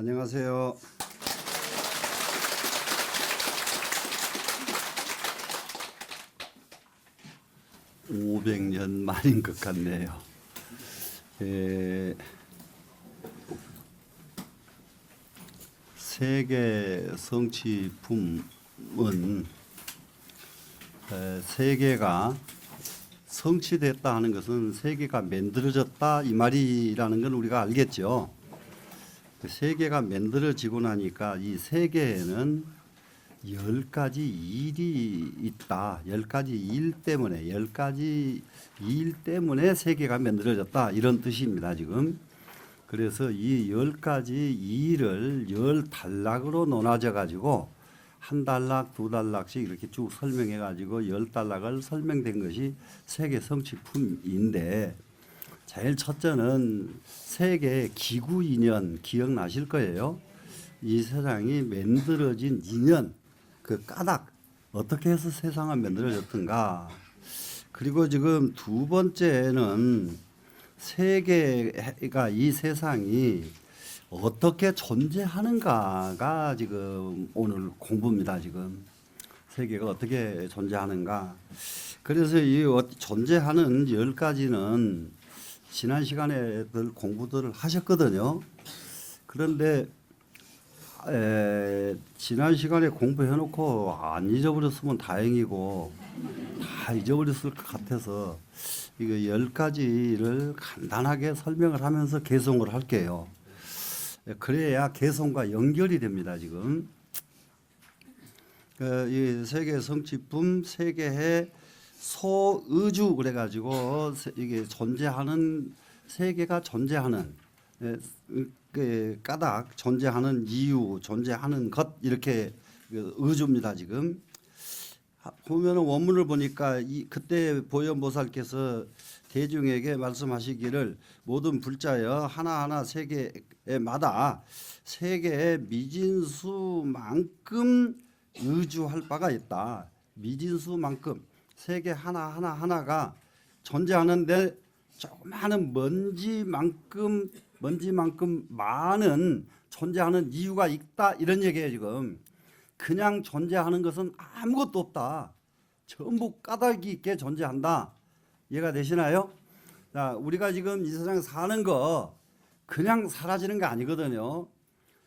안녕하세요. 500년 만인 것 같네요. 세계 성취품은 세계가 성취됐다 하는 것은 세계가 만들어졌다 이 말이라는 건 우리가 알겠죠. 세계가 만들어지고 나니까 이 세계에는 10가지 일이 있다. 10가지 일 때문에 세계가 만들어졌다. 이런 뜻입니다, 지금. 그래서 이 10가지 일을 10단락으로 나눠져 가지고 한 단락, 두 단락씩 이렇게 쭉 설명해 가지고 10단락을 설명된 것이 세계 성취품인데, 제일 첫째는 세계 기구 인연 기억나실 거예요. 이 세상이 만들어진 인연, 그 까닭, 어떻게 해서 세상을 만들어졌던가. 그리고 지금 두 번째는 세계가 이 세상이 어떻게 존재하는가가 지금 오늘 공부입니다. 지금 세계가 어떻게 존재하는가. 그래서 이 존재하는 10가지는 지난 시간에들 공부들을 하셨거든요. 그런데 지난 시간에 공부해놓고 안 잊어버렸으면 다행이고, 다 잊어버렸을 것 같아서 이거 10가지를 간단하게 설명을 하면서 개송을 할게요. 그래야 개송과 연결이 됩니다. 지금 이 세계 성취품, 세계의 소의주 그래가지고 이게 존재하는, 세계가 존재하는 그 까닭, 존재하는 이유, 존재하는 것, 이렇게 의주입니다. 지금 보면은 원문을 보니까 그때 보현보살께서 대중에게 말씀하시기를 모든 불자여 하나하나 세계마다 세계의 미진수만큼 의주할 바가 있다. 미진수만큼 세계 하나가 존재하는데 조그마한 먼지만큼 많은 존재하는 이유가 있다, 이런 얘기예요. 지금 그냥 존재하는 것은 아무것도 없다. 전부 까닭이 있게 존재한다. 이해가 되시나요? 자, 우리가 지금 이 세상에 사는 거 그냥 사라지는 게 아니거든요.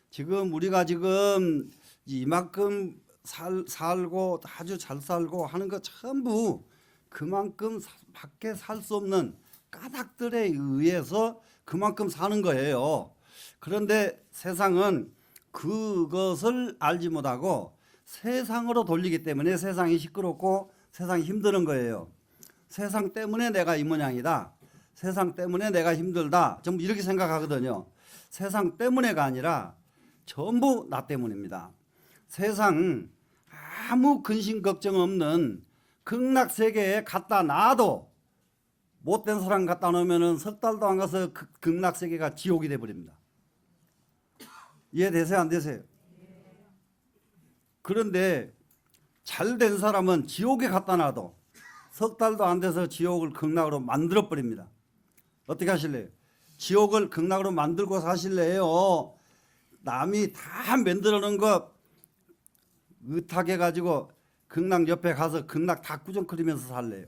지금 우리가 지금 이만큼 살고 아주 잘 살고 하는 거 전부 그만큼 밖에 살 수 없는 까닭들에 의해서 그만큼 사는 거예요. 그런데 세상은 그것을 알지 못하고 세상으로 돌리기 때문에 세상이 시끄럽고 세상이 힘드는 거예요. 세상 때문에 내가 이 모양이다. 세상 때문에 내가 힘들다. 전부 이렇게 생각하거든요. 세상 때문에가 아니라 전부 나 때문입니다. 세상 아무 근심 걱정 없는 극락세계에 갖다 놔도 못된 사람 갖다 놓으면 석 달도 안 가서 극락세계가 지옥이 돼버립니다. 이해되세요? 안 되세요? 그런데 잘된 사람은 지옥에 갖다 놔도 석 달도 안 돼서 지옥을 극락으로 만들어버립니다. 어떻게 하실래요? 지옥을 극락으로 만들고 사실래요? 남이 다 만들어 놓은 거 의탁해가지고 극락 옆에 가서 극락 다 꾸정거리면서 살래요?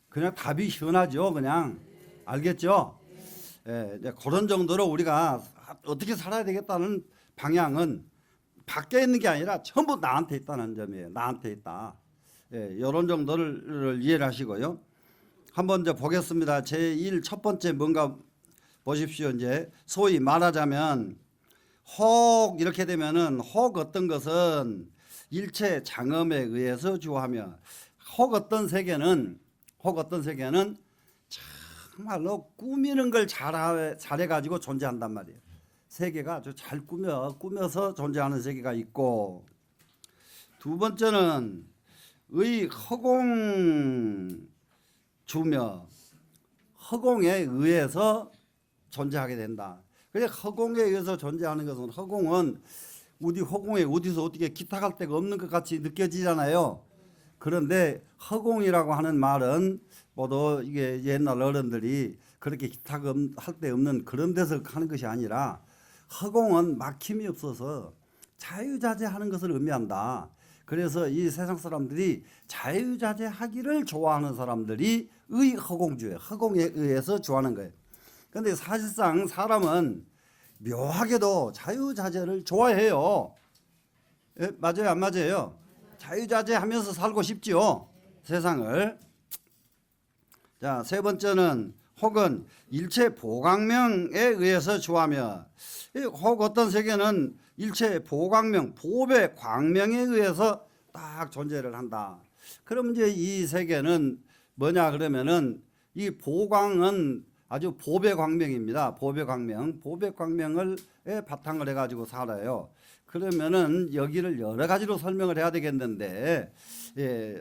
그냥 답이 시원하죠. 그냥 알겠죠? 예, 그런 정도로 우리가 어떻게 살아야 되겠다는 방향은 밖에 있는 게 아니라 전부 나한테 있다는 점이에요. 나한테 있다. 예, 이런 정도를 이해를 하시고요. 한번 이제 보겠습니다. 제1 첫 번째 뭔가 보십시오. 이제 소위 말하자면 혹 이렇게 되면은 혹 어떤 것은 일체 장엄에 의해서 주하며 혹 어떤 세계는 정말로 꾸미는 걸 잘해가지고 존재한단 말이에요. 세계가 아주 잘 꾸며서 존재하는 세계가 있고, 두 번째는 의 허공 주며 허공에 의해서 존재하게 된다. 그래, 허공에 의해서 존재하는 것은, 허공은 어디 허공에 어디서 어떻게 기타 갈 데가 없는 것 같이 느껴지잖아요. 그런데 허공이라고 하는 말은 모두 이게 옛날 어른들이 그렇게 할 데 없는 그런 데서 하는 것이 아니라 허공은 막힘이 없어서 자유자재하는 것을 의미한다. 그래서 이 세상 사람들이 자유자재하기를 좋아하는 사람들이 허공주예요. 허공에 의해서 좋아하는 거예요. 그런데 사실상 사람은 묘하게도 자유자재를 좋아해요. 예, 맞아요, 안 맞아요? 자유자재하면서 살고 싶지요, 세상을. 자, 세 번째는 혹은 일체 보광명에 의해서 좋아하며, 혹 어떤 세계는 일체 보광명, 보배 광명에 의해서 딱 존재를 한다. 그럼 이제 이 세계는 뭐냐 그러면은 이 보광은 아주 보배 광명입니다. 보배 광명, 보배 광명을 바탕을 해가지고 살아요. 그러면은 여기를 여러 가지로 설명을 해야 되겠는데, 예,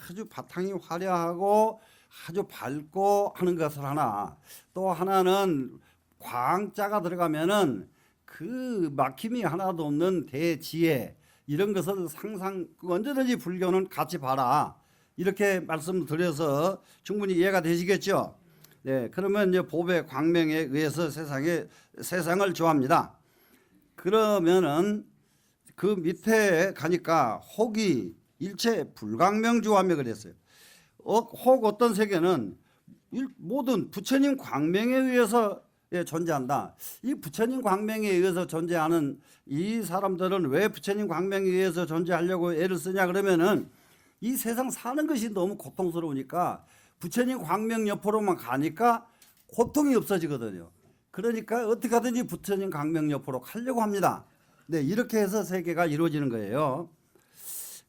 아주 바탕이 화려하고 아주 밝고 하는 것을 하나, 또 하나는 광자가 들어가면은 그 막힘이 하나도 없는 대지혜, 이런 것을 상상 언제든지 불교는 같이 봐라, 이렇게 말씀드려서 충분히 이해가 되시겠죠? 네, 그러면 이제 보배 광명에 의해서 세상을 좋아합니다. 그러면은 그 밑에 가니까 혹이 일체 불광명 좋아하며 그랬어요. 혹 어떤 세계는 모든 부처님 광명에 의해서 존재한다. 이 부처님 광명에 의해서 존재하는 이 사람들은 왜 부처님 광명에 의해서 존재하려고 애를 쓰냐 그러면은 이 세상 사는 것이 너무 고통스러우니까 부처님 광명 옆으로만 가니까 고통이 없어지거든요. 그러니까 어떻게 하든지 부처님 광명 옆으로 가려고 합니다. 네, 이렇게 해서 세계가 이루어지는 거예요.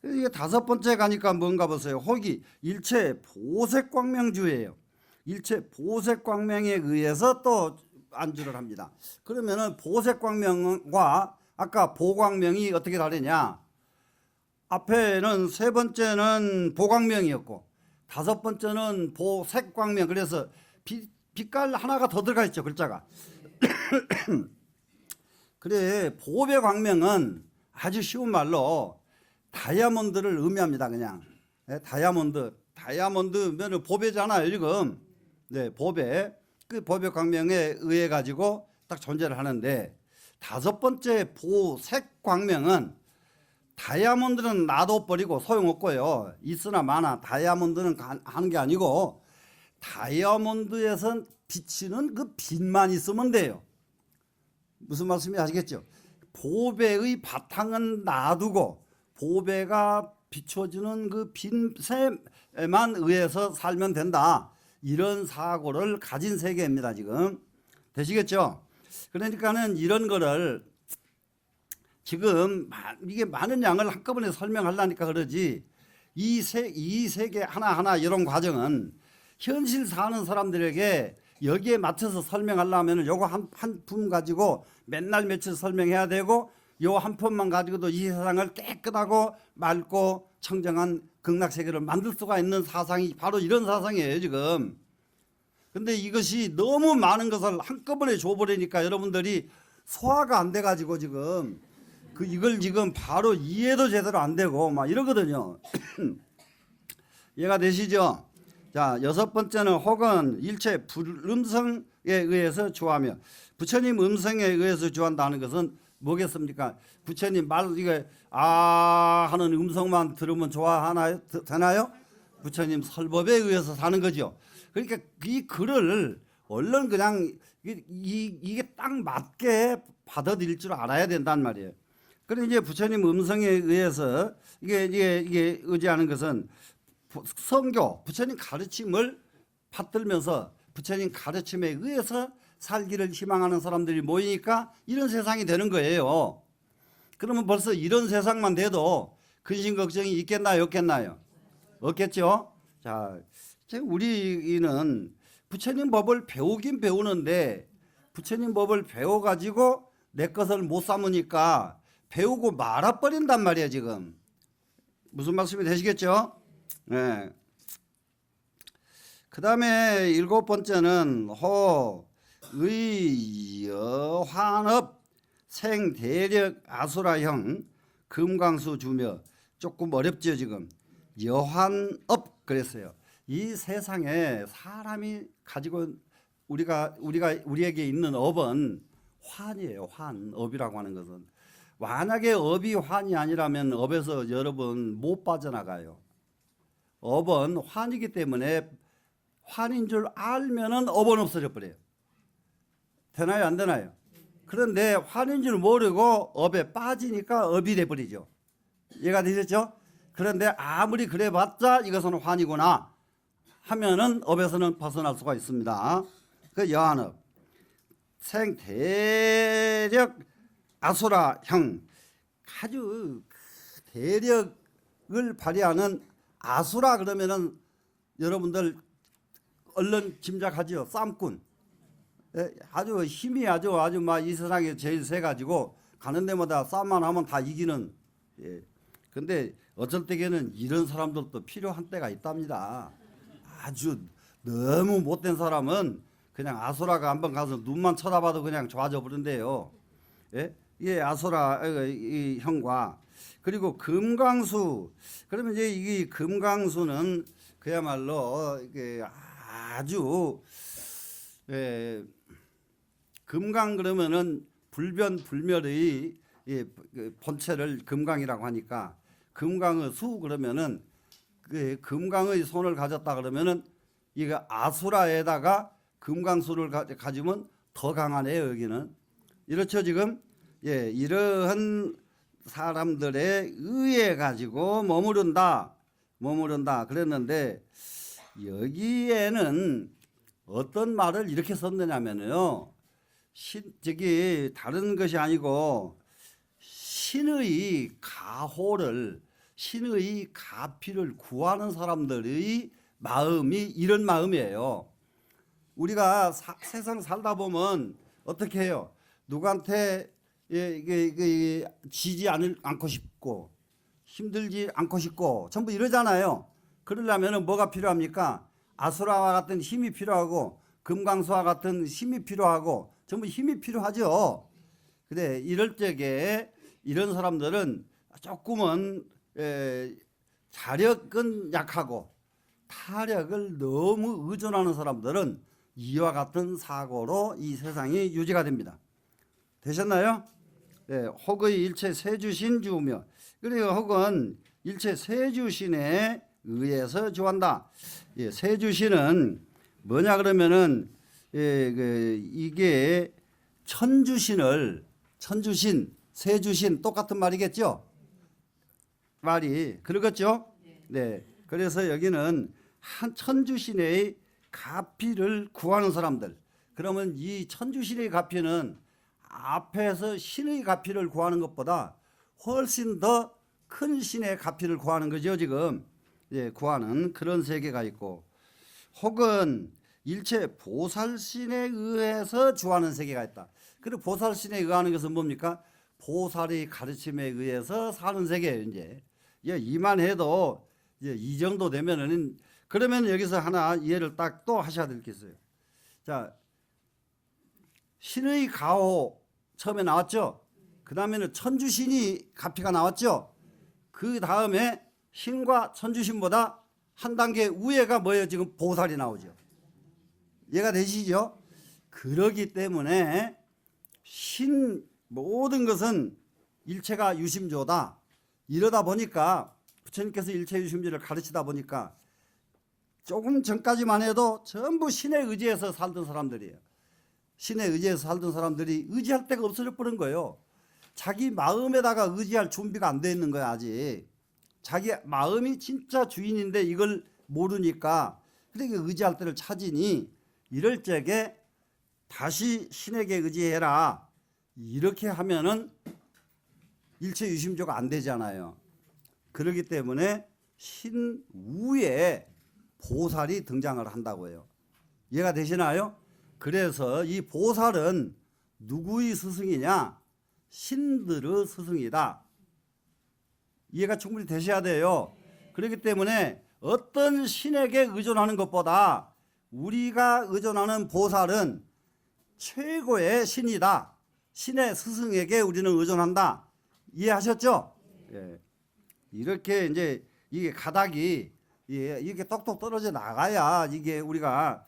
이게 다섯 번째 가니까 뭔가 보세요. 혹이 일체 보색광명주예요. 일체 보색광명에 의해서 또 안주를 합니다. 그러면은 보색광명과 아까 보광명이 어떻게 다르냐? 앞에는 세 번째는 보광명이었고 다섯 번째는 보색광명. 그래서 빛깔 하나가 더 들어가 있죠, 글자가. 그래, 보배광명은 아주 쉬운 말로 다이아몬드를 의미합니다. 그냥 다이아몬드면 보배잖아요 지금. 네, 보배. 그 보배 광명에 의해 가지고 딱 존재를 하는데, 다섯 번째 보색 광명은 다이아몬드는 놔둬버리고 소용없고요. 있으나 마나 다이아몬드는 하는 게 아니고 다이아몬드에선 비치는 그 빛만 있으면 돼요. 무슨 말씀인지 아시겠죠? 보배의 바탕은 놔두고 보배가 비춰주는 그 빛에만 의해서 살면 된다. 이런 사고를 가진 세계입니다. 지금 되시겠죠? 그러니까는 이런 거를 지금 이게 많은 양을 한꺼번에 설명하려니까 그러지, 이 세계 하나하나 이런 과정은 현실 사는 사람들에게 여기에 맞춰서 설명하려면 요거 한 품 가지고 맨날 며칠 설명해야 되고, 요 한 푼만 가지고도 이 세상을 깨끗하고 맑고 청정한 극락세계를 만들 수가 있는 사상이 바로 이런 사상이에요 지금. 근데 이것이 너무 많은 것을 한꺼번에 줘버리니까 여러분들이 소화가 안 돼가지고 지금 이걸 지금 바로 이해도 제대로 안 되고 막 이러거든요. 이해가 되시죠? 자, 여섯 번째는 혹은 일체 불음성에 의해서 좋아하며. 부처님 음성에 의해서 좋아한다는 것은 뭐겠습니까? 부처님 이게 하는 음성만 들으면 좋아하나요? 되나요? 부처님 설법에 의해서 사는 거죠. 그러니까 이 글을 얼른 그냥 이게 딱 맞게 받아들일 줄 알아야 된단 말이에요. 그런데 이제 부처님 음성에 의해서 이게 의지하는 것은 성교, 부처님 가르침을 받들면서 부처님 가르침에 의해서 살기를 희망하는 사람들이 모이니까 이런 세상이 되는 거예요. 그러면 벌써 이런 세상만 돼도 근심 걱정이 있겠나요, 없겠나요? 없겠죠. 자, 우리는 부처님 법을 배우긴 배우는데 부처님 법을 배워가지고 내 것을 못 삼으니까 배우고 말아버린단 말이에요 지금. 무슨 말씀이 되시겠죠? 네. 그 다음에 일곱 번째는 의여환업 생대력 아수라형 금광수 주며. 조금 어렵죠 지금. 여환업 그랬어요. 이 세상에 사람이 가지고 우리에게 있는 업은 환이에요. 환. 업이라고 하는 것은 만약에 업이 환이 아니라면 업에서 여러분 못 빠져나가요. 업은 환이기 때문에 환인 줄 알면은 업은 없어져 버려요. 되나요? 안 되나요? 그런데 환인 줄 모르고 업에 빠지니까 업이 돼 버리죠. 이해가 되셨죠? 그런데 아무리 그래봤자 이것은 환이구나 하면은 업에서는 벗어날 수가 있습니다. 그 여한업 생대력 아수라형 아주 대력을 발휘하는 아수라 그러면은 여러분들 얼른 짐작하지요. 쌈꾼. 아주 힘이 아주 막 이 세상에 제일 세 가지고 가는 데마다 싸움만 하면 다 이기는. 근데 어쩔 때에는 이런 사람들도 필요한 때가 있답니다. 아주 너무 못된 사람은 그냥 아수라가 한번 가서 눈만 쳐다봐도 그냥 좋아져 버린대요. 예, 아수라 이 형과 그리고 금강수. 그러면 이제 이 금강수는 그야말로 이게 아주 금강 그러면은 불변불멸의 그 본체를 금강이라고 하니까 금강의 수 그러면은 그 금강의 손을 가졌다 그러면은 이거 아수라에다가 금강수를 가지면 더 강하네요. 여기는 이렇죠 지금. 이러한 사람들에 의해 가지고 머무른다 그랬는데 여기에는 어떤 말을 이렇게 썼느냐면요. 저기 다른 것이 아니고 신의 가호를 신의 가피를 구하는 사람들의 마음이 이런 마음이에요. 우리가 세상 살다 보면 어떻게 해요? 누구한테 지지 않고 싶고 힘들지 않고 싶고 전부 이러잖아요. 그러려면 뭐가 필요합니까? 아수라와 같은 힘이 필요하고 금강수와 같은 힘이 필요하고 전부 힘이 필요하죠. 근데 이럴 적에 이런 사람들은 조금은 자력은 약하고 타력을 너무 의존하는 사람들은 이와 같은 사고로 이 세상이 유지가 됩니다. 되셨나요? 혹의 일체 세주신 주우며 그리고 혹은 일체 세주신에 의해서 주한다. 세주신은 뭐냐 그러면은 이게 천주신, 세주신 똑같은 말이겠죠? 말이 그러겠죠? 네. 그래서 여기는 한 천주신의 가피를 구하는 사람들. 그러면 이 천주신의 가피는 앞에서 신의 가피를 구하는 것보다 훨씬 더 큰 신의 가피를 구하는 거죠, 지금. 구하는 그런 세계가 있고, 혹은 일체 보살신에 의해서 주하는 세계가 있다. 그리고 보살신에 의하는 것은 뭡니까? 보살의 가르침에 의해서 사는 세계예요, 이제. 이만 해도 이제 이 정도 되면은, 그러면 여기서 하나 이해를 딱 또 하셔야 될 게 있어요. 자, 신의 가호 처음에 나왔죠? 그 다음에는 천주신이 가피가 나왔죠? 그 다음에 신과 천주신보다 한 단계 위에가 뭐예요? 지금 보살이 나오죠. 이해가 되시죠? 그러기 때문에 모든 것은 일체가 유심조다. 이러다 보니까 부처님께서 일체 유심조를 가르치다 보니까 조금 전까지만 해도 전부 신에 의지해서 살던 사람들이에요. 신에 의지해서 살던 사람들이 의지할 데가 없어져 버린 거예요. 자기 마음에다가 의지할 준비가 안 돼 있는 거야 아직. 자기 마음이 진짜 주인인데 이걸 모르니까 그러니까 의지할 때를 찾으니 이럴 적에 다시 신에게 의지해라. 이렇게 하면은 일체 유심조가 안 되잖아요. 그렇기 때문에 신 위에 보살이 등장을 한다고 해요. 이해가 되시나요? 그래서 이 보살은 누구의 스승이냐? 신들의 스승이다. 이해가 충분히 되셔야 돼요. 그렇기 때문에 어떤 신에게 의존하는 것보다 우리가 의존하는 보살은 최고의 신이다. 신의 스승에게 우리는 의존한다. 이해하셨죠? 이렇게 이제 이게 가닥이 이게 똑똑 떨어져 나가야 이게 우리가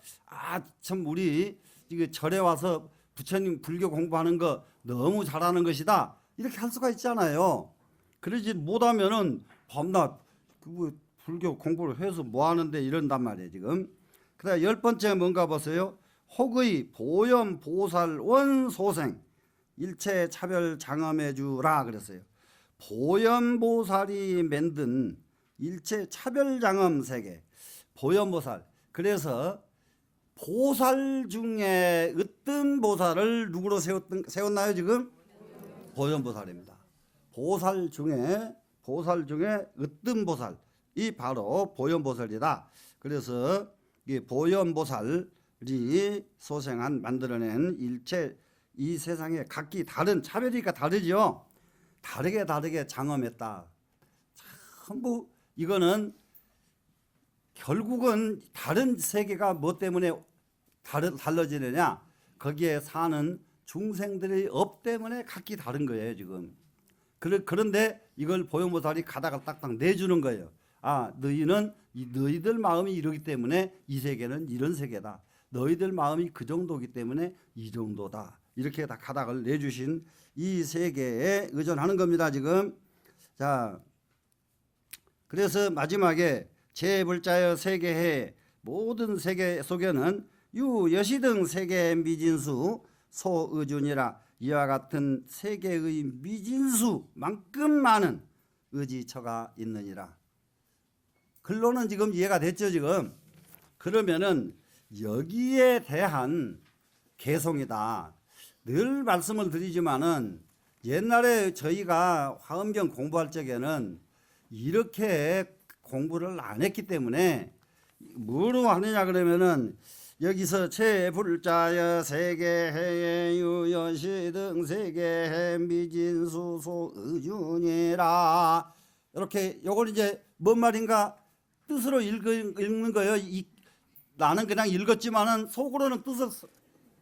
참 우리 이거 절에 와서 부처님 불교 공부하는 거 너무 잘하는 것이다. 이렇게 할 수가 있잖아요. 그러지 못하면은 밤낮 그 불교 공부를 해서 뭐 하는데 이런단 말이에요 지금. 그다음 10번째 뭔가 보세요. 혹의 보염 보살 원소생 일체 차별 장엄해 주라 그랬어요. 보염 보살이 만든 일체 차별 장엄 세계. 보염 보살. 그래서 보살 중에 으뜸 보살을 누구로 세웠나요 지금? 보염 보살입니다. 보살 중에 으뜸 보살이 바로 보염 보살이다. 그래서 이 보염 보살이 소생한 만들어낸 일체 이 세상에 각기 다른 차별이니까 다르죠. 다르게 장엄했다. 전부 이거는 결국은 다른 세계가 뭐 때문에 달라지느냐? 거기에 사는 중생들의 업 때문에 각기 다른 거예요 지금. 그런데 이걸 보현보살이 가다가 딱딱 내주는 거예요. 아, 너희는 너희들 마음이 이러기 때문에 이 세계는 이런 세계다. 너희들 마음이 그 정도기 때문에 이 정도다. 이렇게 다 가닥을 내주신 이 세계에 의존하는 겁니다 지금. 자, 그래서 마지막에 제불자여 세계해 모든 세계 속에는 유 여시등 세계 미진수 소의준이라 이와 같은 세계의 미진수만큼 많은 의지처가 있느니라. 글로는 지금 이해가 됐죠 지금. 그러면은 여기에 대한 개송이다. 늘 말씀을 드리지만은 옛날에 저희가 화엄경 공부할 적에는 이렇게 공부를 안 했기 때문에 뭐로 하느냐 그러면은 여기서 제불자여 세계해 유여시 등 세계해 미진수 소의준이라 이렇게 요걸 이제 뭔 말인가 뜻으로 읽는 거예요. 나는 그냥 읽었지만은 속으로는 뜻을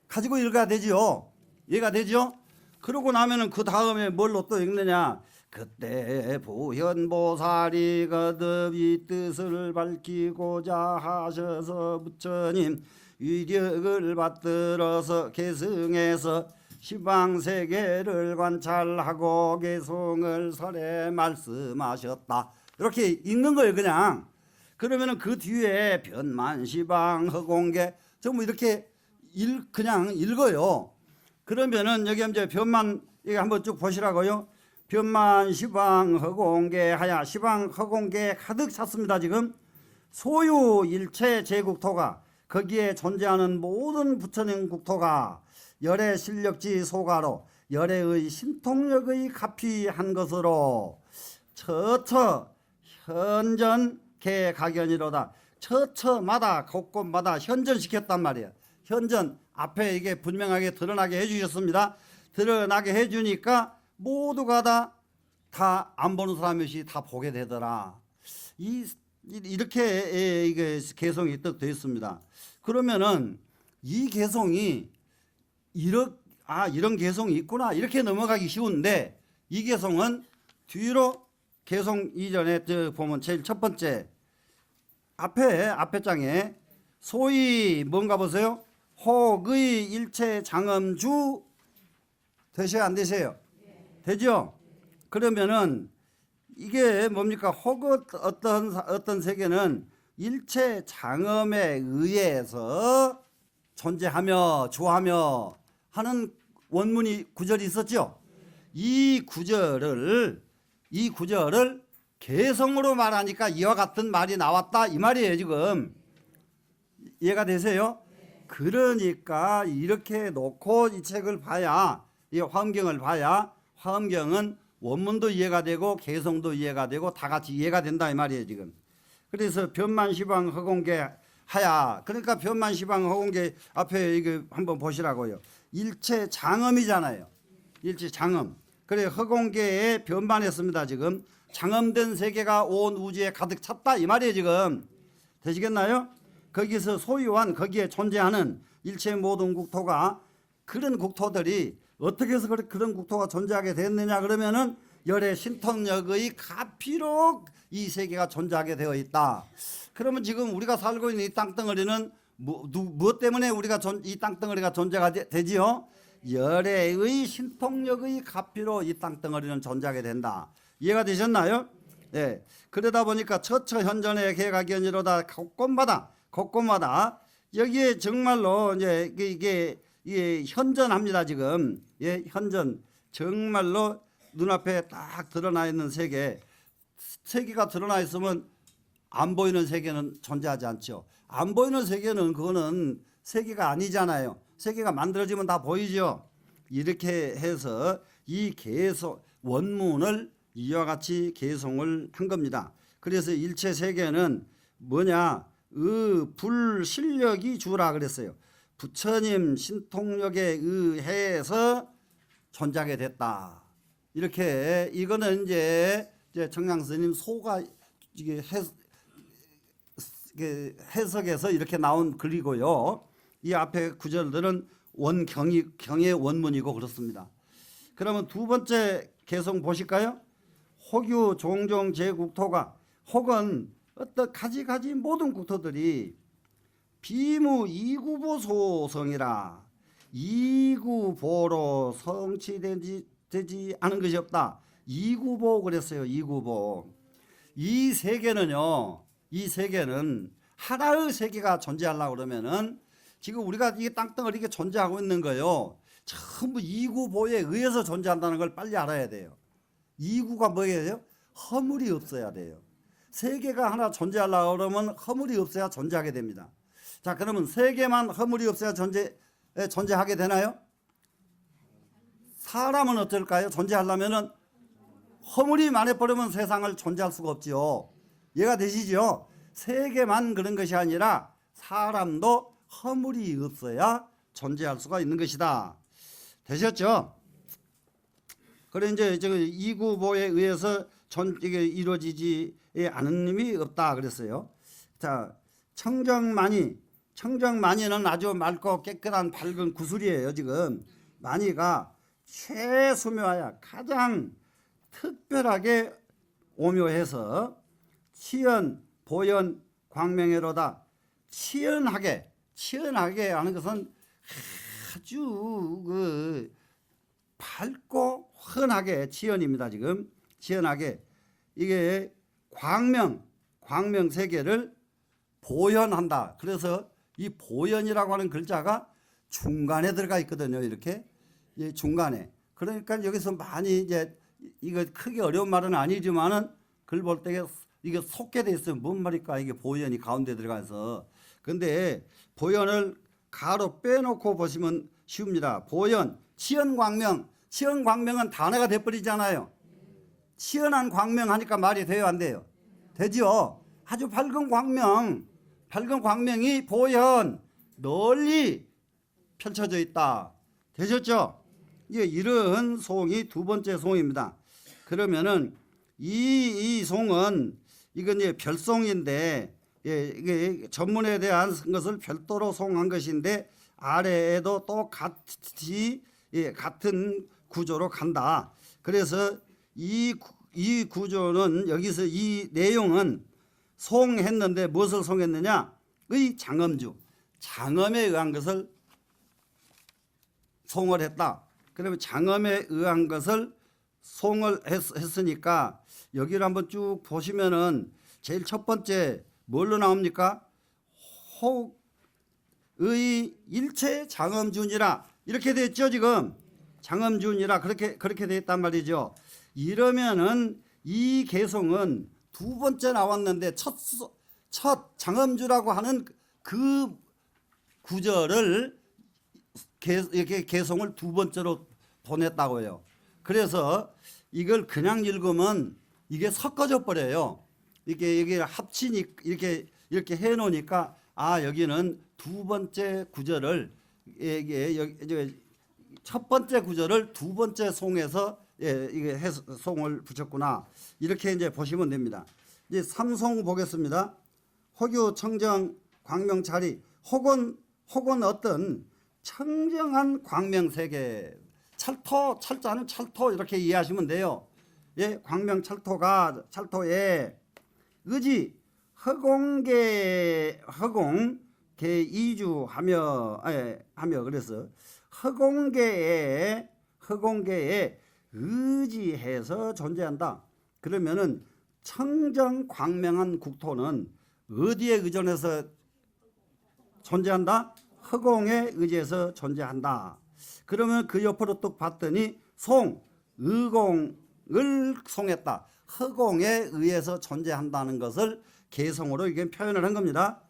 가지고 읽어야 되지요. 이해가 되죠? 그러고 나면은 그 다음에 뭘로 또 읽느냐? 그때 보현보살이 거듭 이 뜻을 밝히고자 하셔서 부처님 위력을 받들어서 계승해서 시방세계를 관찰하고 개송을 설에 말씀하셨다. 이렇게 읽는 거예요 그냥. 그러면은 그 뒤에 변만시방 허공계 전부 이렇게 그냥 읽어요. 그러면은 여기 이제 변만 이거 한번 쭉 보시라고요. 변만 시방 허공계 하야 시방 허공계 가득 찼습니다 지금. 소유 일체 제국토가 거기에 존재하는 모든 부처님 국토가 열의 실력지 소가로 열의 신통력의 가피한 것으로 처처 현전 개각연이로다. 처처마다 곳곳마다 현전시켰단 말이에요. 현전 앞에 이게 분명하게 드러나게 해주셨습니다. 드러나게 해주니까 모두가 다 안 보는 사람이 없이 다 보게 되더라. 이렇게 이게 개성이 딱 되어 있습니다. 그러면은 이 개성이 이런 개성이 있구나 이렇게 넘어가기 쉬운데 이 개성은 뒤로 개성 이전에 보면 제일 첫 번째 앞에 장에 소위 뭔가 보세요. 혹의 일체 장엄주 되셔야 안 되세요? 되죠? 그러면은 이게 뭡니까? 혹 어떤 세계는 일체 장엄에 의해서 존재하며 주하며 하는 원문이 구절이 있었죠. 이 구절을 개성으로 말하니까 이와 같은 말이 나왔다 이 말이에요 지금. 이해가 되세요? 그러니까 이렇게 놓고 이 책을 봐야 이 화엄경을 봐야 화엄경은 원문도 이해가 되고 개성도 이해가 되고 다 같이 이해가 된다 이 말이에요 지금. 그래서 변만시방 허공계 하야 그러니까 변만시방 허공계 앞에 이거 한번 보시라고요. 일체 장엄이잖아요. 일체 장엄. 그래 허공계에 변만했습니다 지금. 장엄된 세계가 온 우주에 가득 찼다 이 말이에요 지금. 되시겠나요? 거기서 소유한 거기에 존재하는 일체 모든 국토가 그런 국토들이 어떻게 해서 그런 국토가 존재하게 됐느냐 그러면은 열의 신통력의 가피로 이 세계가 존재하게 되어 있다. 그러면 지금 우리가 살고 있는 이 땅덩어리는 무엇 때문에 우리가 이 땅덩어리가 존재가 되지요? 열애의 신통력의 가피로 이 땅덩어리는 존재하게 된다. 이해가 되셨나요? 네. 그러다 보니까 처처현전의 개각연이로다. 곳곳마다 여기에 정말로 이제 이게 현전합니다. 지금 현전 정말로 눈앞에 딱 드러나 있는 세계가 드러나 있으면 안 보이는 세계는 존재하지 않죠. 안 보이는 세계는 그거는 세계가 아니잖아요. 세계가 만들어지면 다 보이죠. 이렇게 해서 이 원문을 이와 같이 개송을 한 겁니다. 그래서 일체 세계는 뭐냐? 불실력이 주라 그랬어요. 부처님 신통력에 의해서 존재하게 됐다. 이렇게 이거는 이제 청량 스님 소가 이게 해석에서 이렇게 나온 글이고요. 이 앞에 구절들은 경의 원문이고 그렇습니다. 그러면 두 번째 개송 보실까요? 혹유 종종 제국토가 혹은 어떤 가지가지 모든 국토들이 비무 이구보소성이라 이구보로 성취되지 않은 것이 없다. 이구보 그랬어요. 이구보. 이 세계는요. 이 세계는 하나의 세계가 존재하려고 그러면은 지금 우리가 이 땅덩어리 이게 존재하고 있는 거요. 전부 이구보에 의해서 존재한다는 걸 빨리 알아야 돼요. 이구가 뭐예요? 허물이 없어야 돼요. 세계가 하나 존재하려고 그러면 허물이 없어야 존재하게 됩니다. 자, 그러면 세계만 허물이 없어야 존재하게 되나요? 사람은 어떨까요? 존재하려면은 허물이 많아버리면 세상을 존재할 수가 없지요. 이해가 되시죠? 세계만 그런 것이 아니라 사람도 허물이 없어야 존재할 수가 있는 것이다. 되셨죠? 그래 이제 이구보에 의해서 이게 이루어지지 않은 힘이 없다 그랬어요. 자, 청정만이는 아주 맑고 깨끗한 밝은 구슬이에요. 지금 만이가 최수묘하여 가장 특별하게 오묘해서 치연, 보연, 광명회로다. 치연하게 하는 것은 아주 밝고 환하게 치연입니다. 지금 치연하게 이게 광명 세계를 보연한다. 그래서 이 보연이라고 하는 글자가 중간에 들어가 있거든요. 이렇게 중간에. 그러니까 여기서 많이 이거 크게 어려운 말은 아니지만은 글 볼 때 이게 속게 돼 있어요. 뭔 말일까? 이게 보연이 가운데 들어가서. 근데 보연을 가로 빼놓고 보시면 쉬웁니다. 보연, 치연광명은 단어가 돼버리잖아요. 치연한 광명 하니까 말이 돼요, 안 돼요? 되죠? 아주 밝은 광명이 보연, 널리 펼쳐져 있다. 되셨죠? 이런 송이 두 번째 송입니다. 그러면은 이 송은 이건 별송인데 이게 전문에 대한 것을 별도로 송한 것인데 아래에도 또 같은 구조로 간다. 그래서 이 구조는 여기서 이 내용은 송했는데 무엇을 송했느냐? 장엄에 의한 것을 송을 했다. 그러면 장엄에 의한 것을 송을 했으니까 여기를 한번 쭉 보시면은 제일 첫 번째 뭘로 나옵니까? 혹의 일체 장엄준이라 이렇게 돼 있죠. 지금 장엄준이라 그렇게 돼 있단 말이죠. 이러면은 이 개송은 두 번째 나왔는데 첫 장엄주라고 하는 그 구절을 이렇게 개송을 두 번째로 보냈다고요. 그래서 이걸 그냥 읽으면 이게 섞어져 버려요. 이게 합치니 이렇게 해놓으니까 여기는 두 번째 구절을 첫 번째 구절을 두 번째 송에서 이게 송을 붙였구나. 이렇게 이제 보시면 됩니다. 이제 삼송 보겠습니다. 혹유 청정 광명자리 혹은 어떤 청정한 광명세계 철자는 찰토 이렇게 이해하시면 돼요. 광명철토에 의지 허공 이주하며 그래서 허공계에 의지해서 존재한다. 그러면은 청정광명한 국토는 어디에 의존해서 존재한다? 허공에 의지해서 존재한다. 그러면 그 옆으로 또 봤더니 의공을 송했다. 허공에 의해서 존재한다는 것을 개성으로 이게 표현을 한 겁니다.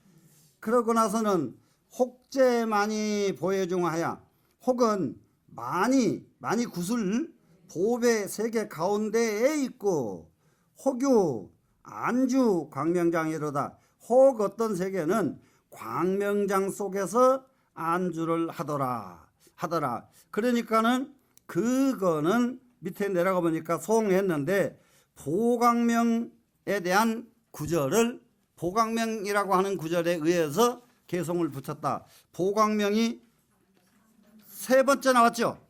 그러고 나서는 혹제만이 보여중하야, 혹은 많이 구슬 보배 세계 가운데에 있고, 혹유 안주 광명장이로다. 혹 어떤 세계는 광명장 속에서 안주를 하더라. 그러니까는 그거는 밑에 내려가 보니까 송했는데, 보광명에 대한 구절을 보광명이라고 하는 구절에 의해서 개성을 붙였다. 보광명이 세 번째 나왔죠.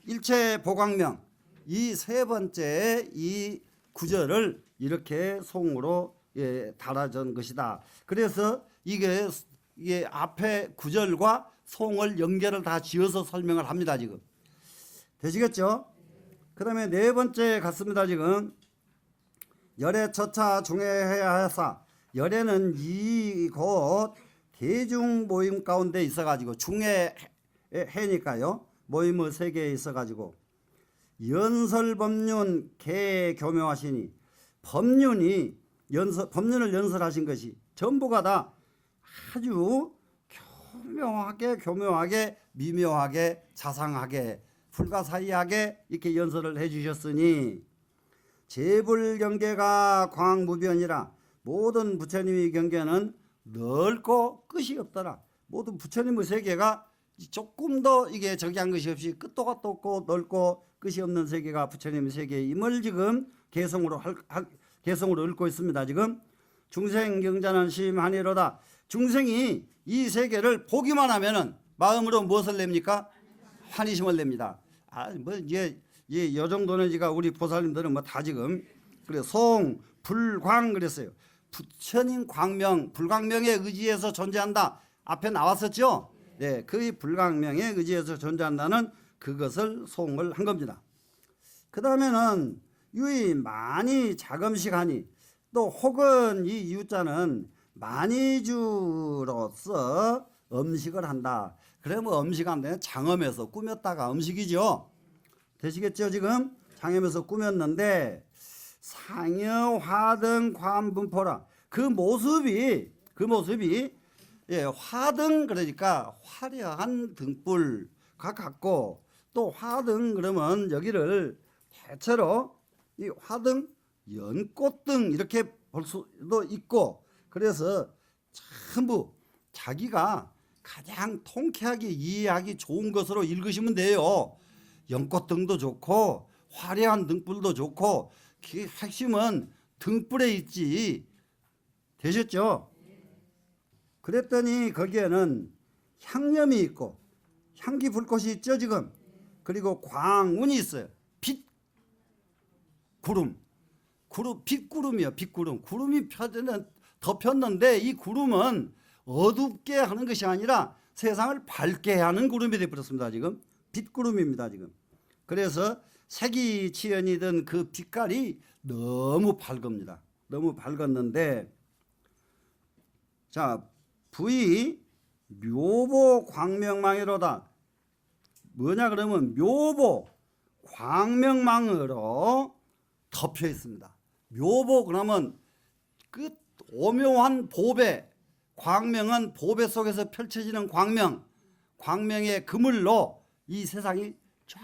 일체 보광명. 이 세 번째 이 구절을 이렇게 송으로 달아준 것이다. 그래서 이게 앞에 구절과 송을 연결을 다 지어서 설명을 합니다. 지금 되시겠죠? 그 다음에 네 번째 갔습니다. 지금 열애 처차 중해해야 하사. 열애는 이곳 대중 모임 가운데 있어가지고 중해해니까요. 모임의 세계에 있어가지고 연설법륜 개교묘하시니, 법륜을 연설하신 것이 전부가 다 아주 교묘하게 미묘하게 자상하게 불가사의하게 이렇게 연설을 해주셨으니, 제불경계가 광무변이라. 모든 부처님의 경계는 넓고 끝이 없더라. 모든 부처님의 세계가 조금 더 이게 저기한 것이 없이 끝도 없고 넓고 끝이 없는 세계가 부처님의 세계임을 지금 개성으로 읊고 있습니다. 지금 중생경자는 심하니로다. 중생이 이 세계를 보기만 하면은 마음으로 무엇을 냅니까? 환희심을 냅니다. 요 정도는 지가 우리 보살님들은 뭐 다 지금 그래 불광 그랬어요. 부처님 광명, 불광명에 의지해서 존재한다. 앞에 나왔었죠? 네, 그 불광명에 의지해서 존재한다는 그것을 송을 한 겁니다. 그 다음에는 유의 많이 자금식하니, 또 혹은 이 유자는 많이주로서 음식을 한다. 그러면 음식한데 장엄해서 꾸몄다가 음식이죠. 되시겠죠? 지금 장엄해서 꾸몄는데 상여화등 관분포라. 그 모습이 화등 그러니까 화려한 등불과 같고, 또 화등 그러면 여기를 대체로 이 화등 연꽃등 이렇게 볼 수도 있고, 그래서 전부 자기가 가장 통쾌하게 이해하기 좋은 것으로 읽으시면 돼요. 연꽃등도 좋고 화려한 등불도 좋고, 그 핵심은 등불에 있지. 되셨죠? 그랬더니 거기에는 향념이 있고 향기 불꽃이 있죠 지금. 그리고 광운이 있어요. 빛구름이요. 빛구름. 구름이 덮였는데 이 구름은 어둡게 하는 것이 아니라 세상을 밝게 하는 구름이 되어버렸습니다. 지금 빛구름입니다. 지금. 그래서 색이 치연이던 그 빛깔이 너무 밝습니다. 너무 밝았는데, 자, 부이 묘보 광명망이로다. 뭐냐 그러면 묘보 광명망으로 덮여 있습니다. 묘보 그러면 그 오묘한 보배, 광명은 보배 속에서 펼쳐지는 광명의 그물로 이 세상이 쫙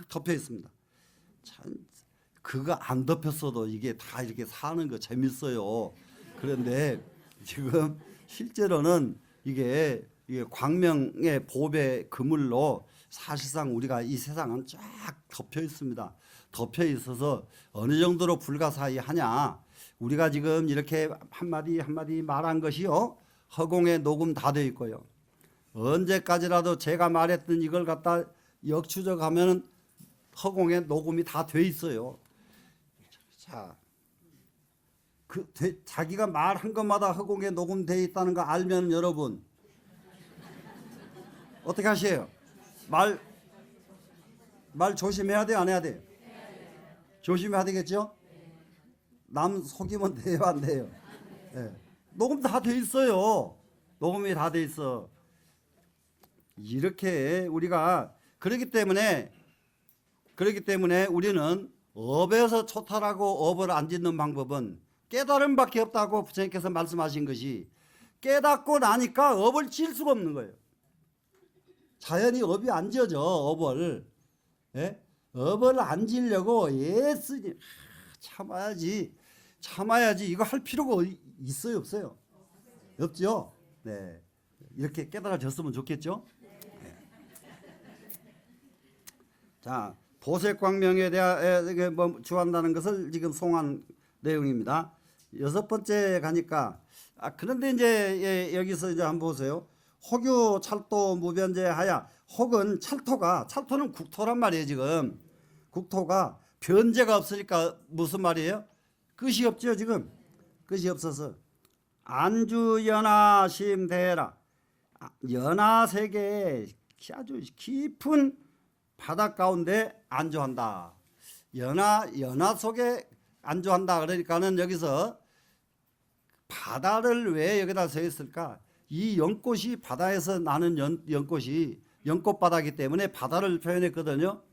덮여 있습니다. 참 그거 안 덮였어도 이게 다 이렇게 사는 거 재밌어요. 그런데 지금 실제로는 이게 광명의 보배 그물로 사실상 우리가 이 세상은 쫙 덮여 있습니다. 덮여 있어서 어느 정도로 불가사의하냐. 우리가 지금 이렇게 한마디 말한 것이요, 허공에 녹음 다 되어 있고요. 언제까지라도 제가 말했던 이걸 갖다 역추적하면 허공에 녹음이 다 돼 있어요. 자, 자기가 말한 것마다 허공에 녹음되어 있다는 거 알면 여러분 어떻게 하세요? 말 조심해야 돼요, 안 해야 돼요? 조심해야 되겠죠? 남 속이면 돼요, 안 돼요? 예. 녹음 다 돼 있어요. 녹음이 다 돼 있어. 이렇게 우리가 그렇기 때문에 우리는 업에서 초탈하고 업을 안 짓는 방법은 깨달음밖에 없다고 부처님께서 말씀하신 것이, 깨닫고 나니까 업을 지을 수가 없는 거예요. 자연히 업이 안 지어져. 업을 안 지으려고 애쓰니 참아야지. 이거 할 필요가 있어요, 없어요? 없죠. 네, 이렇게 깨달아졌으면 좋겠죠. 네. 자, 보색광명에 대해 주한다는 것을 지금 송한 내용입니다. 6번째 가니까 그런데 이제 여기서 이제 한번 보세요. 혹유 찰도 무변제하야. 혹은 찰토는 국토란 말이에요. 지금 국토가 변제가 없으니까 무슨 말이에요? 끝이 없죠. 지금 끝이 없어서 안주연하 심대해라. 연하 세계에 아주 깊은 바다 가운데 안주한다. 연하 속에 안주한다. 그러니까는 여기서 바다를 왜 여기다 서 있을까? 이 연꽃이 바다에서 나는 연꽃이 연꽃바다이기 때문에 바다를 표현했거든요.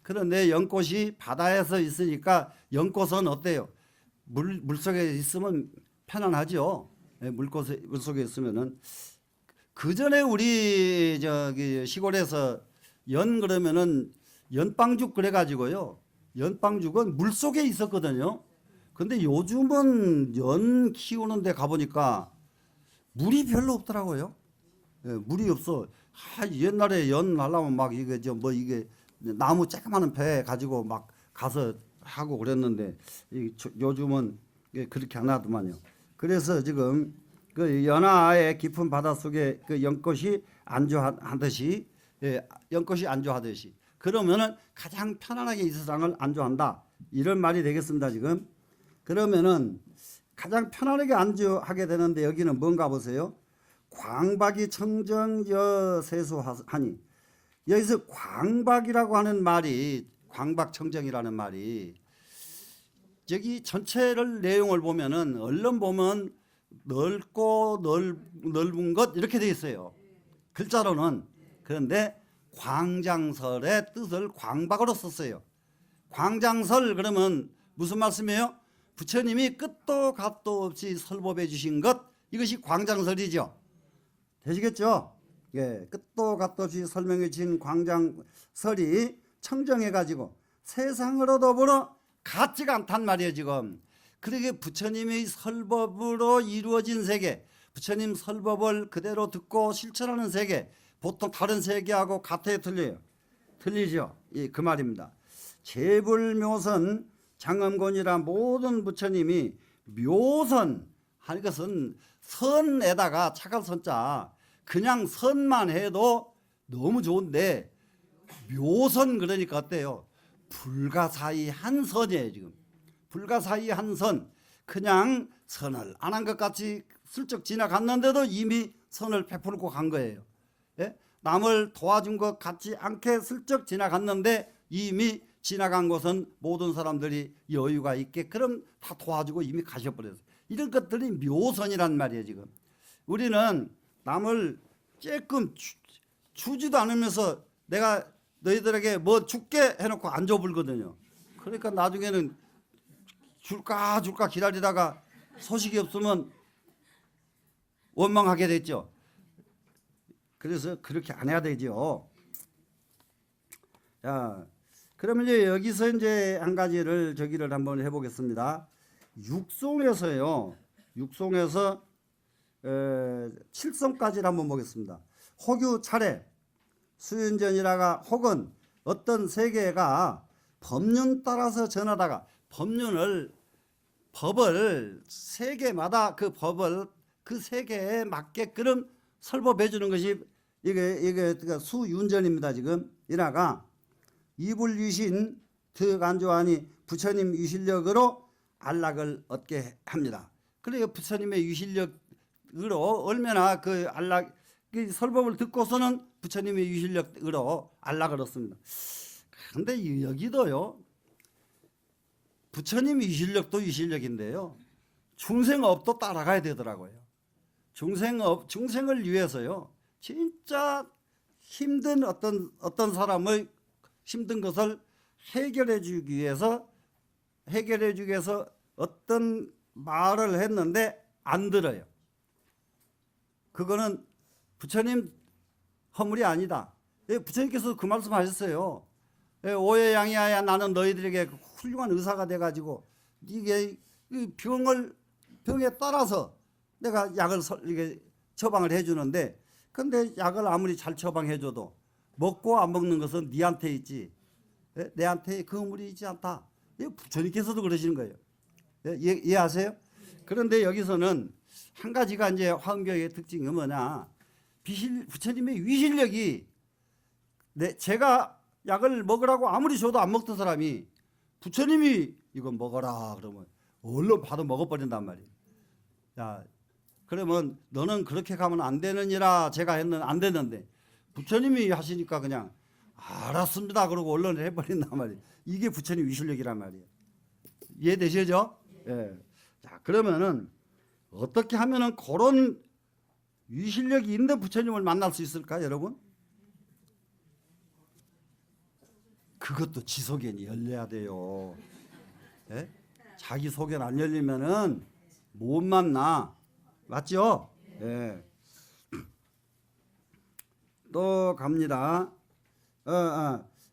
그런데 연꽃이 바다에서 있으니까 연꽃은 어때요? 물속에 있으면 편안하죠. 물속에 있으면은. 그 전에 우리 저기 시골에서 그러면은 연빵죽 그래가지고요. 연빵죽은 물속에 있었거든요. 근데 요즘은 연 키우는 데 가보니까 물이 별로 없더라고요. 물이 없어. 옛날에 연 하려면 막 이게 이게 나무 조그마한 배 가지고 막 가서 하고 그랬는데 요즘은 그렇게 안 하더만요. 그래서 지금 그 연하의 깊은 바다 속에 그 연꽃이 안주하듯이, 그러면은 가장 편안하게 이 세상을 안주한다. 이런 말이 되겠습니다. 지금 그러면은 가장 편안하게 안주하게 되는데 여기는 뭔가 보세요. 광박이 청정여 세수하니. 여기서 광박이라고 하는 말이, 광박청정이라는 말이 저기 전체를 내용을 보면은 얼른 보면 넓고 넓은 것 이렇게 돼 있어요. 글자로는. 그런데 광장설의 뜻을 광박으로 썼어요. 광장설 그러면 무슨 말씀이에요? 부처님이 끝도 갓도 없이 설법해 주신 것, 이것이 광장설이죠. 되시겠죠? 예, 끝도 갓도 없이 설명해 주신 광장설이 청정해 가지고 세상으로 더불어 같지가 않단 말이에요. 지금 그러게 부처님의 설법으로 이루어진 세계, 부처님 설법을 그대로 듣고 실천하는 세계, 보통 다른 세계하고 같아요, 틀려요? 틀리죠. 예, 그 말입니다. 제불묘선 장엄곤이라 모든 부처님이 묘선 하는 것은 선에다가 착한 선자, 그냥 선만 해도 너무 좋은데 묘선 그러니까 어때요? 불가사의한 선이에요. 지금 불가사의한 선, 그냥 선을 안 한 것 같이 슬쩍 지나갔는데도 이미 선을 베풀고 간 거예요. 예? 남을 도와준 것 같지 않게 슬쩍 지나갔는데 이미 지나간 곳은 모든 사람들이 여유가 있게 그럼 다 도와주고 이미 가셔버렸어요. 이런 것들이 묘선이란 말이에요. 지금 우리는 남을 조금 주지도 않으면서 내가 너희들에게 뭐 줄게 해놓고 안 줘불거든요. 그러니까 나중에는 줄까 기다리다가 소식이 없으면 원망하게 됐죠. 그래서 그렇게 안 해야 되죠. 자, 그러면 이제 여기서 이제 한 가지를 저기를 한번 해보겠습니다. 육송에서요. 육송에서 7성까지를 한번 보겠습니다. 혹유 차례 수윤전이라가 혹은 어떤 세계가 법륜 따라서 전하다가 법을 세계마다 그 법을 그 세계에 맞게끔 설법해 주는 것이 이게 수윤전입니다. 지금 이라가 이불유신 득안조하니 부처님 유실력으로 안락을 얻게 합니다. 그래요. 부처님의 유실력으로 얼마나 그 안락 그 설법을 듣고서는 부처님의 유실력으로 알라 그렇습니다. 그런데 여기도요, 부처님 유실력도 유실력인데요, 중생업도 따라가야 되더라고요. 중생을 위해서요, 진짜 힘든 어떤 사람의 힘든 것을 해결해 주기 위해서 어떤 말을 했는데 안 들어요. 그거는 부처님 허물이 아니다. 부처님께서 그 말씀하셨어요. 오해양이하야 나는 너희들에게 훌륭한 의사가 돼가지고 이게 병에 따라서 내가 약을 이게 처방을 해주는데, 근데 약을 아무리 잘 처방해줘도 먹고 안 먹는 것은 네한테 있지, 내한테 그 허물이 있지 않다. 부처님께서도 그러시는 거예요. 이해하세요? 그런데 여기서는 한 가지가 이제 화엄경의 특징이 뭐냐, 부처님의 위실력이, 제가 약을 먹으라고 아무리 줘도 안 먹던 사람이 부처님이 이거 먹어라 그러면 얼른 바로 먹어버린단 말이에요. 야, 그러면 너는 그렇게 가면 안 되느니라 제가 했는 안 되는데 부처님이 하시니까 그냥 알았습니다 그러고 얼른 해버린단 말이에요. 이게 부처님 위실력이란 말이에요. 이해되시죠? 예. 자, 그러면은 어떻게 하면은 그런 위실력이 있는 부처님을 만날 수 있을까, 여러분? 그것도 지 소견이 열려야 돼요. 예? 자기 소견 안 열리면은 못 만나. 맞죠? 예. 또 갑니다.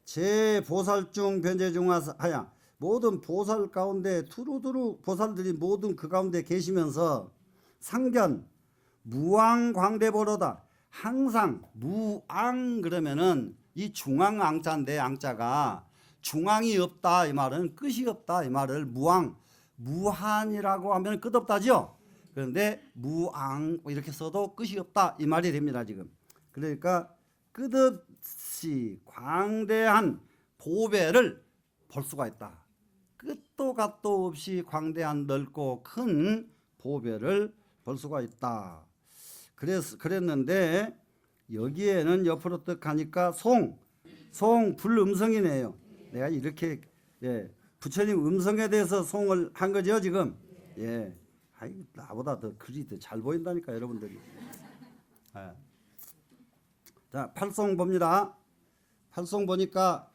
제 보살 중 변제 중하야, 모든 보살 가운데 두루두루 보살들이 모든 그 가운데 계시면서 상견 무왕 광대보로다. 항상 무왕 그러면은 이 중앙 앙자인데, 앙자가 중앙이 없다 이 말은 끝이 없다 이 말을 무왕, 무한이라고 하면 끝없다죠. 그런데 무왕 이렇게 써도 끝이 없다 이 말이 됩니다 지금. 그러니까 끝없이 광대한 보배를 볼 수가 있다. 끝도 갓도 없이 광대한 넓고 큰 보배를 볼 수가 있다. 그랬는데 여기에는 옆으로 뜩 가니까 송 불음성이네요. 내가 이렇게, 예, 부처님 음성에 대해서 송을 한 거죠 지금. 예, 아이, 나보다 더 글이 더 잘 보인다니까 여러분들이. 예. 자, 팔송 봅니다. 팔송 보니까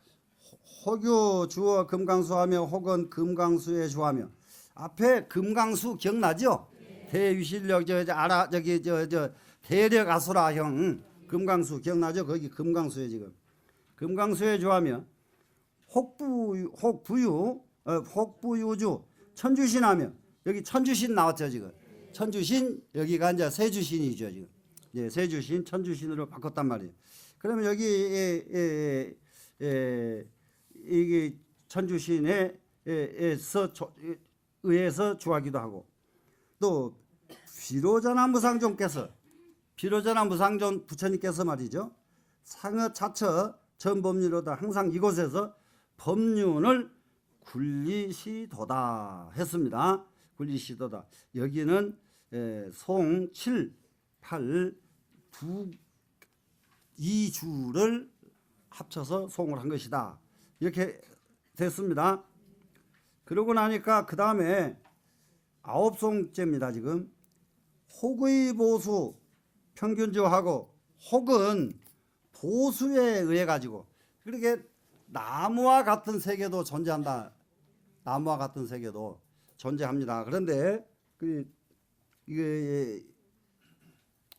혹유 주어 금강수하며 혹은 금강수에 주하며, 앞에 금강수 기억나죠? 대유실력 대력 아수라형 금강수 기억나죠? 거기 금강수에 지금 금강수에 주하며 혹부유주 천주신하며, 여기 천주신 나왔죠 지금. 천주신 여기가 이제 세주신이죠 지금. 예, 세주신 천주신으로 바꿨단 말이에요. 그러면 여기 이게 천주신에 의해서 주하기도 하고, 또 비로자나 무상존께서, 비로자나 무상존 부처님께서 말이죠, 상어 차처 전법륜로다. 항상 이곳에서 법륜을 굴리시도다 했습니다. 굴리시도다. 여기는 송 7, 8 이 주를 합쳐서 송을 한 것이다. 이렇게 됐습니다. 그러고 나니까 그 다음에 9송째입니다. 지금 혹의 보수 평균주하고, 혹은 보수에 의해 가지고, 그렇게 나무와 같은 세계도 존재한다. 나무와 같은 세계도 존재합니다. 그런데 이게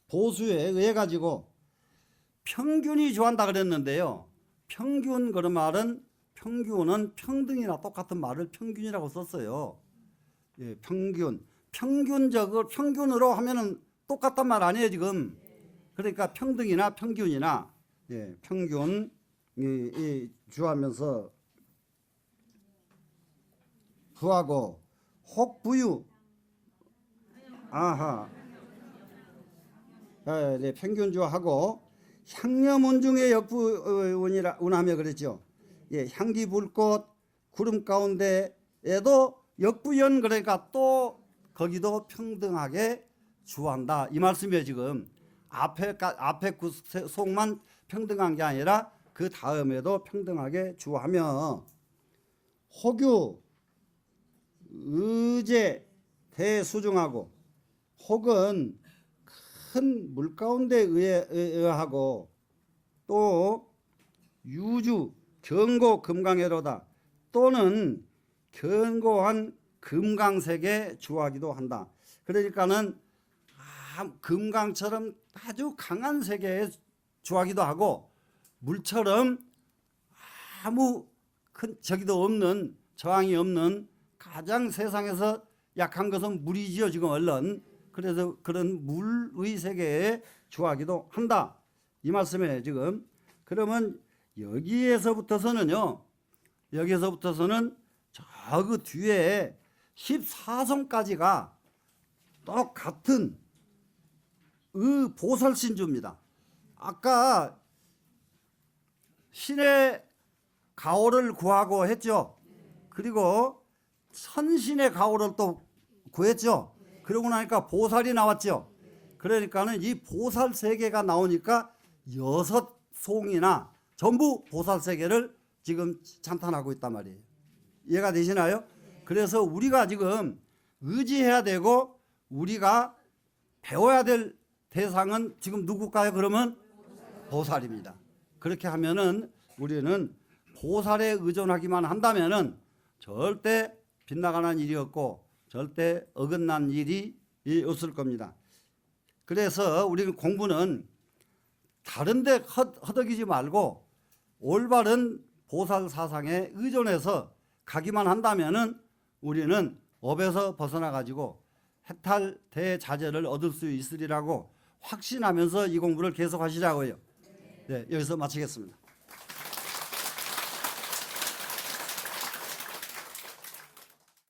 보수에 의해 가지고 평균이 주한다 그랬는데요. 평균 그런 말은, 평균은 평등이나 똑같은 말을 평균이라고 썼어요. 예, 평균으로 하면은 똑같단 말 아니에요 지금. 그러니까 평등이나 평균이나, 예, 평균 주하면서 부하고, 혹부유, 네, 평균주하고, 향념운중의 역부운하며 그랬죠. 예, 향기 불꽃 구름 가운데에도 역부연, 그러니까 또 거기도 평등하게 주한다 이 말씀이에요 지금. 앞에 구속만 평등한 게 아니라 그 다음에도 평등하게 주하며 혹유, 의제, 대수중하고 혹은 큰 물 가운데 의하고 또 유주, 견고 금강해로다 또는 견고한 금강색에 주하기도 한다. 그러니까는 금강처럼 아주 강한 세계에 주하기도 하고 물처럼 아무 큰 저기도 없는 저항이 없는 가장 세상에서 약한 것은 물이지요 지금 얼른. 그래서 그런 물의 세계에 주하기도 한다 이 말씀이에요 지금. 그러면 여기에서부터서는 저 그 뒤에 14성까지가 똑같은 보살신주입니다. 아까 신의 가호를 구하고 했죠. 그리고 선신의 가호를 또 구했죠. 그러고 나니까 보살이 나왔죠. 그러니까는 이 보살 세계가 나오니까 6송이나 전부 보살 세계를 지금 찬탄하고 있단 말이에요. 이해가 되시나요? 그래서 우리가 지금 의지해야 되고 우리가 배워야 될 대상은 지금 누굴까요? 그러면 보살입니다. 그렇게 하면은 우리는 보살에 의존하기만 한다면은 절대 빗나가는 일이 없고 절대 어긋난 일이 없을 겁니다. 그래서 우리는 공부는 다른데 허덕이지 말고 올바른 보살 사상에 의존해서 가기만 한다면은 우리는 업에서 벗어나 가지고 해탈 대자재를 얻을 수 있으리라고 확신하면서 이 공부를 계속 하시자고요. 네, 여기서 마치겠습니다.